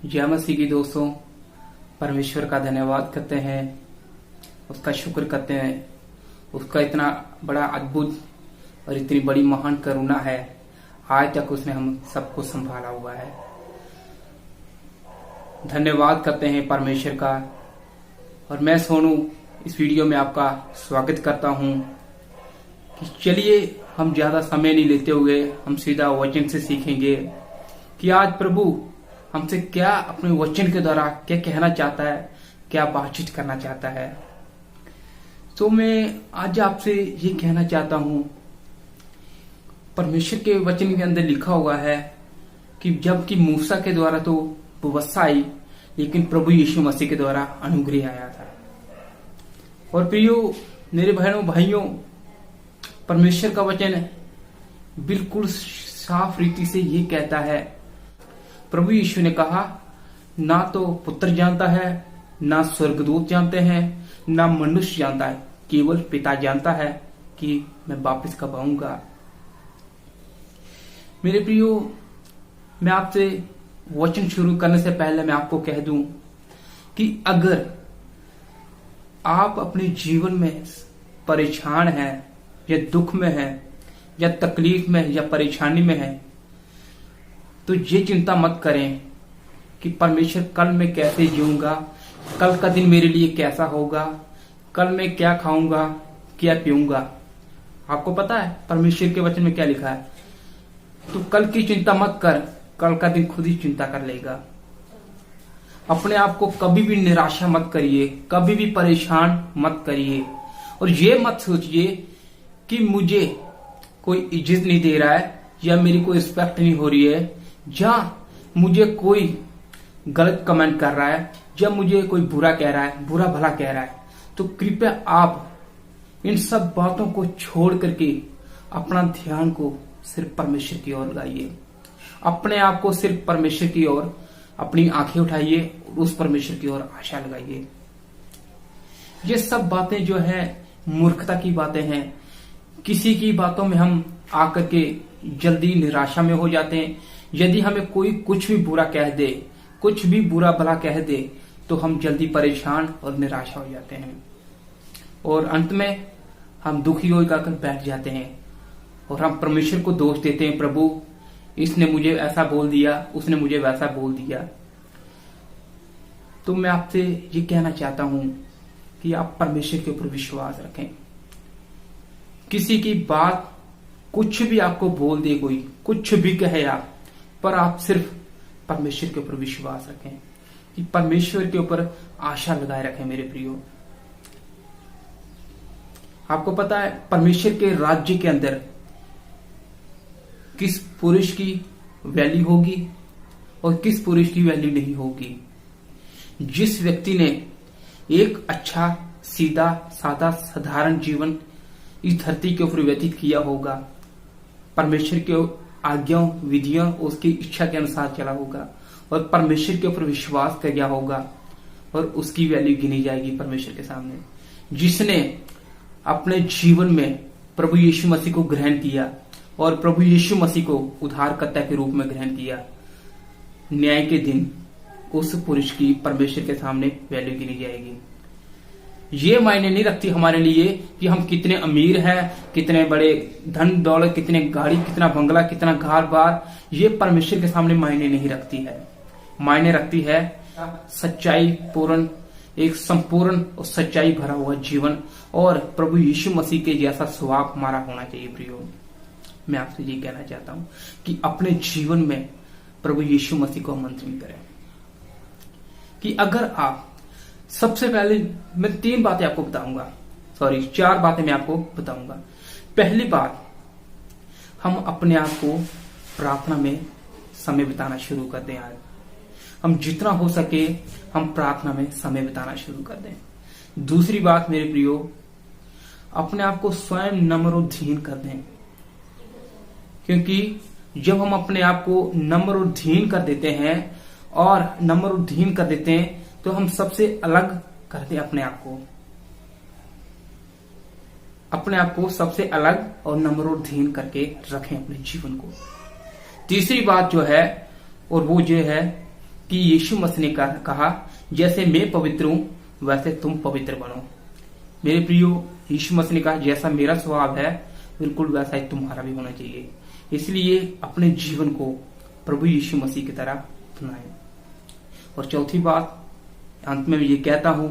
जय मसीह की दोस्तों, परमेश्वर का धन्यवाद करते हैं, उसका शुक्र करते हैं। उसका इतना बड़ा अद्भुत और इतनी बड़ी महान करुणा है। आज तक उसने हम सबको संभाला हुआ है। धन्यवाद करते हैं परमेश्वर का। और मैं सोनू इस वीडियो में आपका स्वागत करता हूं कि चलिए हम ज्यादा समय नहीं लेते हुए हम सीधा वचन से सीखेंगे कि आज प्रभु हमसे क्या अपने वचन के द्वारा क्या कहना चाहता है, क्या बातचीत करना चाहता है। तो मैं आज आपसे ये कहना चाहता हूं, परमेश्वर के वचन के अंदर लिखा हुआ है कि जबकि मूसा के द्वारा तो व्यवस्था आई, लेकिन प्रभु यीशु मसीह के द्वारा अनुग्रह आया था। और प्रियो मेरे बहनों भाइयों, परमेश्वर का वचन बिल्कुल साफ रीति से ये कहता है। प्रभु यीशु ने कहा, ना तो पुत्र जानता है, ना स्वर्गदूत जानते हैं, ना मनुष्य जानता है, केवल पिता जानता है कि मैं वापस कब आऊंगा। मेरे प्रियो, मैं आपसे वचन शुरू करने से पहले मैं आपको कह दूं कि अगर आप अपने जीवन में परेशान हैं या दुख में हैं या तकलीफ में या परेशानी में हैं, तो ये चिंता मत करें कि परमेश्वर कल मैं कैसे जीऊंगा, कल का दिन मेरे लिए कैसा होगा, कल मैं क्या खाऊंगा, क्या पीऊंगा। आपको पता है परमेश्वर के वचन में क्या लिखा है? तो कल की चिंता मत कर, कल का दिन खुद ही चिंता कर लेगा। अपने आप को कभी भी निराशा मत करिए, कभी भी परेशान मत करिए। और ये मत सोचिए कि मुझे कोई इज्जत नहीं दे रहा है या मेरी कोई रिस्पेक्ट नहीं हो रही है, या मुझे कोई गलत कमेंट कर रहा है, या मुझे कोई बुरा कह रहा है, बुरा भला कह रहा है। तो कृपया आप इन सब बातों को छोड़ करके अपना ध्यान को सिर्फ परमेश्वर की ओर लगाइए। अपने आप को सिर्फ परमेश्वर की ओर अपनी आंखें उठाइए और उस परमेश्वर की ओर आशा लगाइए। ये सब बातें जो है मूर्खता की बातें हैं। किसी की बातों में हम आकर के जल्दी निराशा में हो जाते हैं। यदि हमें कोई कुछ भी बुरा कह दे, कुछ भी बुरा भला कह दे, तो हम जल्दी परेशान और निराशा हो जाते हैं और अंत में हम दुखी होकर बैठ जाते हैं और हम परमेश्वर को दोष देते हैं, प्रभु इसने मुझे ऐसा बोल दिया, उसने मुझे वैसा बोल दिया। तो मैं आपसे ये कहना चाहता हूं कि आप परमेश्वर के ऊपर विश्वास रखें। किसी की बात कुछ भी आपको बोल दे, कोई कुछ भी कहे आप, पर आप सिर्फ परमेश्वर के ऊपर विश्वास रखें, कि परमेश्वर के ऊपर आशा लगाए रखें। मेरे प्रियो, आपको पता है परमेश्वर के राज्य के अंदर किस पुरुष की वैल्यू होगी और किस पुरुष की वैल्यू नहीं होगी। जिस व्यक्ति ने एक अच्छा सीधा सादा साधारण जीवन इस धरती के ऊपर व्यतीत किया होगा, परमेश्वर के आज्ञाओं विधियों उसकी इच्छा के अनुसार चला होगा और परमेश्वर के ऊपर विश्वास किया होगा, और उसकी वैल्यू गिनी जाएगी परमेश्वर के सामने। जिसने अपने जीवन में प्रभु यीशु मसीह को ग्रहण किया और प्रभु यीशु मसीह को उद्धारकर्ता के रूप में ग्रहण किया, न्याय के दिन उस पुरुष की परमेश्वर के सामने वैल्यू गिनी जाएगी। ये मायने नहीं रखती हमारे लिए कि हम कितने अमीर हैं, कितने बड़े धन दौलत, कितने गाड़ी, कितना बंगला, कितना घर बार। ये परमेश्वर के सामने मायने नहीं रखती है। मायने रखती है सच्चाई पूर्ण, एक संपूर्ण और सच्चाई भरा हुआ जीवन, और प्रभु यीशु मसीह के जैसा स्वभाव हमारा होना चाहिए। प्रियो, मैं आपसे ये कहना चाहता हूं कि अपने जीवन में प्रभु यीशु मसीह को आमंत्रित करें। कि अगर आप, सबसे पहले मैं 3 बातें आपको बताऊंगा, 4 बातें मैं आपको बताऊंगा। पहली बात, हम अपने आप को प्रार्थना में समय बिताना शुरू कर दें। आज हम जितना हो सके हम प्रार्थना में समय बिताना शुरू कर दें। दूसरी बात मेरे प्रियो, अपने आप को स्वयं नम्र और दीन कर दें, क्योंकि जब हम अपने आप को नम्र और दीन कर देते हैं और नम्र और दीन कर देते हैं तो हम सबसे अलग करते हैं अपने आप को सबसे अलग और नम्र और दीन करके रखें अपने जीवन को। तीसरी बात जो है, और वो ये है कि यीशु मसीह ने कहा जैसे मैं पवित्र हूं वैसे तुम पवित्र बनो। मेरे प्रियो, यीशु मसीह ने कहा जैसा मेरा स्वभाव है बिल्कुल वैसा ही तुम्हारा भी होना चाहिए। इसलिए अपने जीवन को प्रभु यीशु मसीह की तरह अपनाएं। और चौथी बात, अंत में ये कहता हूं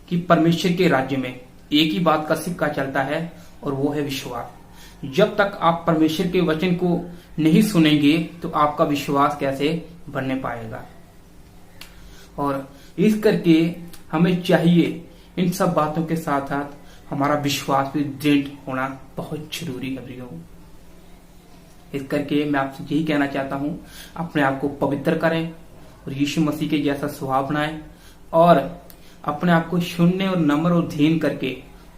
कि परमेश्वर के राज्य में एक ही बात का सिक्का चलता है और वो है विश्वास। जब तक आप परमेश्वर के वचन को नहीं सुनेंगे तो आपका विश्वास कैसे बढ़ने पाएगा। और इस करके हमें चाहिए इन सब बातों के साथ साथ हमारा विश्वास भी दृढ़ होना बहुत जरूरी है प्रियो। इस करके मैं आपसे यही कहना चाहता हूं, अपने आप को पवित्र करें और यीशु मसीह के जैसा स्वभाव बनाएं और अपने आप को शून्य और नम्र और धीन करके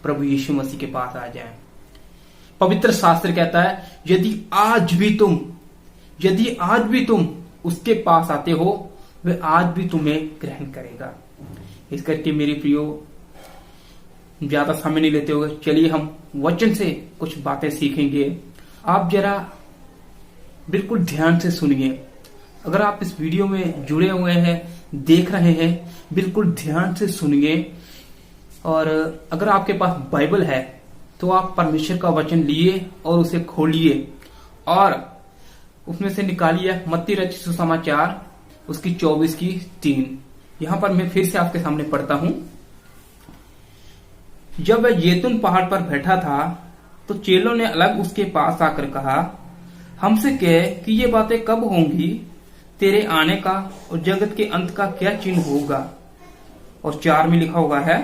प्रभु यीशु मसीह के पास आ जाएं। पवित्र शास्त्र कहता है यदि आज भी तुम उसके पास आते हो वह आज भी तुम्हें ग्रहण करेगा। इस करके मेरे प्रियो, ज्यादा समय नहीं लेते हुए चलिए हम वचन से कुछ बातें सीखेंगे। आप जरा बिल्कुल ध्यान से सुनिए। अगर आप इस वीडियो में जुड़े हुए हैं, देख रहे हैं, बिल्कुल ध्यान से सुनिए। और अगर आपके पास बाइबल है तो आप परमेश्वर का वचन लिए और उसे खोलिए और उसमें से निकालिए मत्ती रचित सुसमाचार उसकी 24:3। यहां पर मैं फिर से आपके सामने पढ़ता हूं। जब वह जैतून पहाड़ पर बैठा था तो चेलों ने अलग उसके पास आकर कहा, हमसे कह कि ये बातें कब होंगी, तेरे आने का और जगत के अंत का क्या चिन्ह होगा। और 4 में लिखा हुआ है,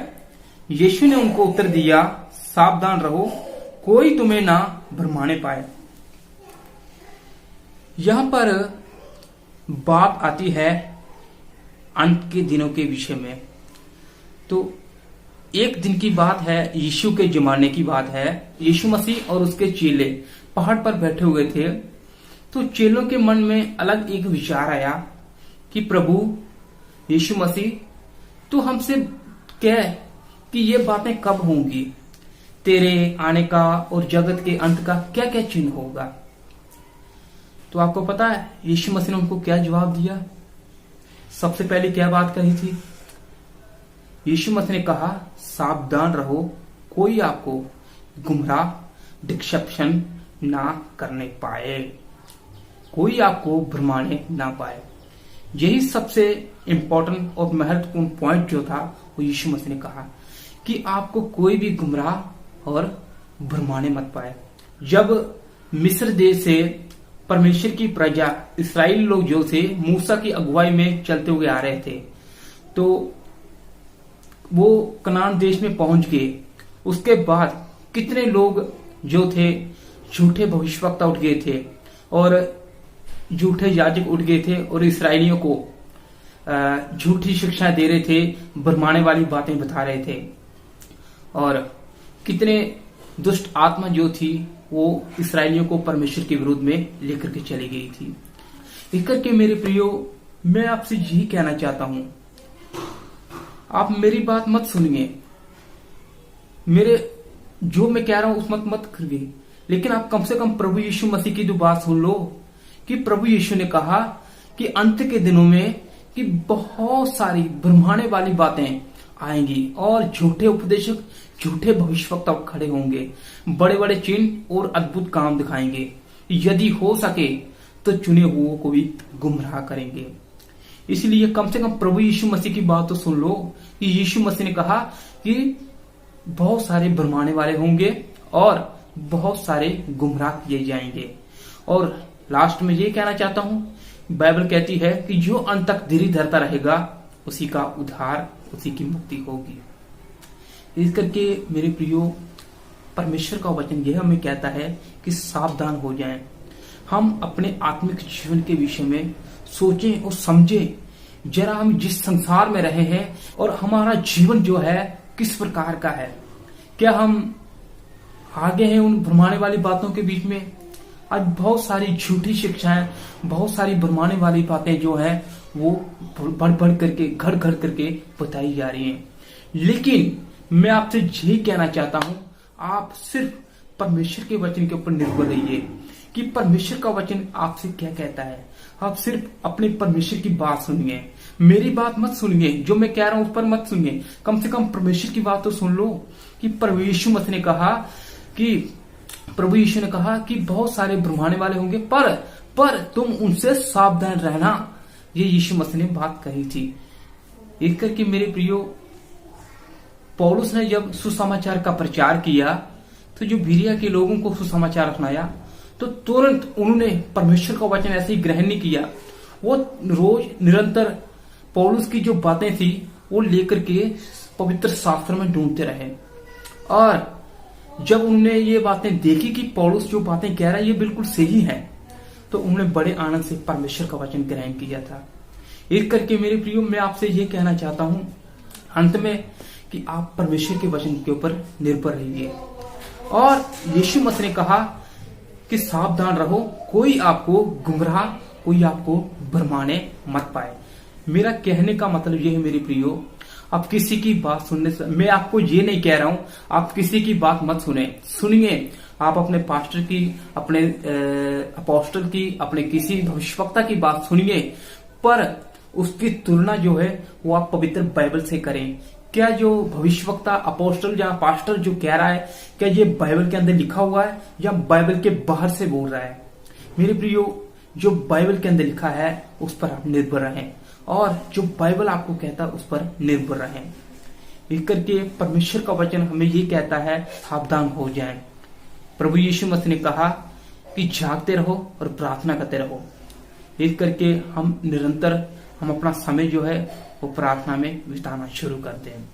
यीशु ने उनको उत्तर दिया, सावधान रहो, कोई तुम्हें ना भरमाने पाए। यहां पर बात आती है अंत के दिनों के विषय में। तो एक दिन की बात है, यीशु के जमाने की बात है। यीशु मसीह और उसके चेले पहाड़ पर बैठे हुए थे। तो चेलों के मन में अलग एक विचार आया कि प्रभु यीशु मसीह, तू हमसे कह कि ये बातें कब होंगी, तेरे आने का और जगत के अंत का क्या क्या चिन्ह होगा। तो आपको पता है यीशु मसीह ने उनको क्या जवाब दिया। सबसे पहले क्या बात कही थी, यीशु मसीह ने कहा, सावधान रहो, कोई आपको गुमराह डिसेप्शन ना करने पाए, कोई आपको भरमाने ना पाए। यही सबसे इंपॉर्टेंट और महत्वपूर्ण पॉइंट जो था वो यीशु मसीह ने कहा कि आपको कोई भी गुमराह और भरमाने मत पाए। जब मिस्र देश से परमेश्वर की प्रजा इस्राएली लोग जो थे मूसा की अगुवाई में चलते हुए आ रहे थे, तो वो कनान देश में पहुंच गए। उसके बाद कितने लोग जो थे झूठे भविष्यवक्ता उठ गए थे और झूठे याजक उठ गए थे और इसराइलियों को झूठी शिक्षा दे रहे थे, भरमाने वाली बातें बता रहे थे। और कितने दुष्ट आत्मा जो थी वो इसराइलियों को परमेश्वर के विरुद्ध में लेकर के चली गई थी। इस करके मेरे प्रियो, मैं आपसे यही कहना चाहता हूं, आप मेरी बात मत सुनिए, मेरे जो मैं कह रहा हूं उस मत करिए, लेकिन आप कम से कम प्रभु यीशु मसीह की जो बात सुन लो कि प्रभु यीशु ने कहा कि अंत के दिनों में कि बहुत सारी भरमाने वाली बातें आएंगी और झूठे उपदेशक, झूठे भविष्यवक्ता खड़े होंगे, बड़े बड़े चिन्ह और अद्भुत काम दिखाएंगे, यदि हो सके तो चुने हुओं को भी गुमराह करेंगे। इसलिए कम से कम प्रभु यीशु मसीह की बात तो सुन लो कि यीशु मसीह ने कहा कि बहुत सारे भरमाने वाले होंगे और बहुत सारे गुमराह किए जाएंगे। और लास्ट में ये कहना चाहता हूं, बाइबल कहती है कि जो अंत तक धीरे धरता रहेगा उसी का उद्धार, उसी की मुक्ति होगी। इस करके मेरे प्रियो, परमेश्वर का वचन यह हमें कहता है कि सावधान हो जाएं। हम अपने आत्मिक जीवन के विषय में सोचें और समझें। जरा हम जिस संसार में रहे हैं और हमारा जीवन जो है किस प्रकार का है, क्या हम आगे हैं उन भरमाने वाली बातों के बीच में। आज बहुत सारी झूठी शिक्षाएं, बहुत सारी भरमाने वाली बातें जो है वो बढ़ बढ़ करके, घर घर करके बताई जा रही हैं। लेकिन मैं आपसे यही कहना चाहता हूं, आप सिर्फ परमेश्वर के वचन के ऊपर निर्भर रहिए कि परमेश्वर का वचन आपसे क्या कहता है। आप सिर्फ अपने परमेश्वर की बात सुनिए, मेरी बात मत सुनिए, जो मैं कह रहा हूं उस पर मत सुनिए। कम से कम परमेश्वर की बात तो सुन लो कि प्रभु यीशु मसीह ने कहा कि बहुत सारे भ्रमाने वाले होंगे, पर तुम उनसे सावधान रहना। ये यीशु मसीह ने बात कही थी। इस करके मेरे प्रियो, पौलुस ने जब सुसमाचार का प्रचार किया तो जो बिरिया के लोगों को सुसमाचार सुनाया तो तुरंत उन्होंने परमेश्वर का वचन ऐसे ही ग्रहण नहीं किया। वो रोज निरंतर पौलुस की जो बातें थी वो लेकर के पवित्र शास्त्र में ढूंढते रहे। और जब उन्होंने ये बातें देखी कि पौलुस जो बातें कह रहा है ये बिल्कुल सही है, तो उन्होंने बड़े आनंद से परमेश्वर का वचन ग्रहण किया था। एक करके मेरे प्रियो, मैं आपसे ये कहना चाहता हूं अंत में कि आप परमेश्वर के वचन के ऊपर निर्भर रहिए। और यीशु मसीह ने कहा कि सावधान रहो, कोई आपको गुमराह, कोई आपको भरमाने मत पाए। मेरा कहने का मतलब यह है मेरे प्रियो, आप किसी की बात सुनने से, मैं आपको ये नहीं कह रहा हूं आप किसी की बात मत सुनिए। आप अपने पास्टर की, अपने अपोस्टल की, अपने किसी भविष्यवक्ता की बात सुनिए, पर उसकी तुलना जो है वो आप पवित्र बाइबल से करें। क्या जो भविष्यवक्ता, अपोस्टल या पास्टर जो कह रहा है, क्या ये बाइबल के अंदर लिखा हुआ है या बाइबल के बाहर से बोल रहा है? मेरे प्रियो, जो बाइबल के अंदर लिखा है उस पर आप निर्भर रहें, और जो बाइबल आपको कहता है उस पर निर्भर रहें। इस करके परमेश्वर का वचन हमें ये कहता है, सावधान हो जाएं। प्रभु यीशु मसीह ने कहा कि जागते रहो और प्रार्थना करते रहो। इस करके हम निरंतर अपना समय जो है वो प्रार्थना में बिताना शुरू करते हैं।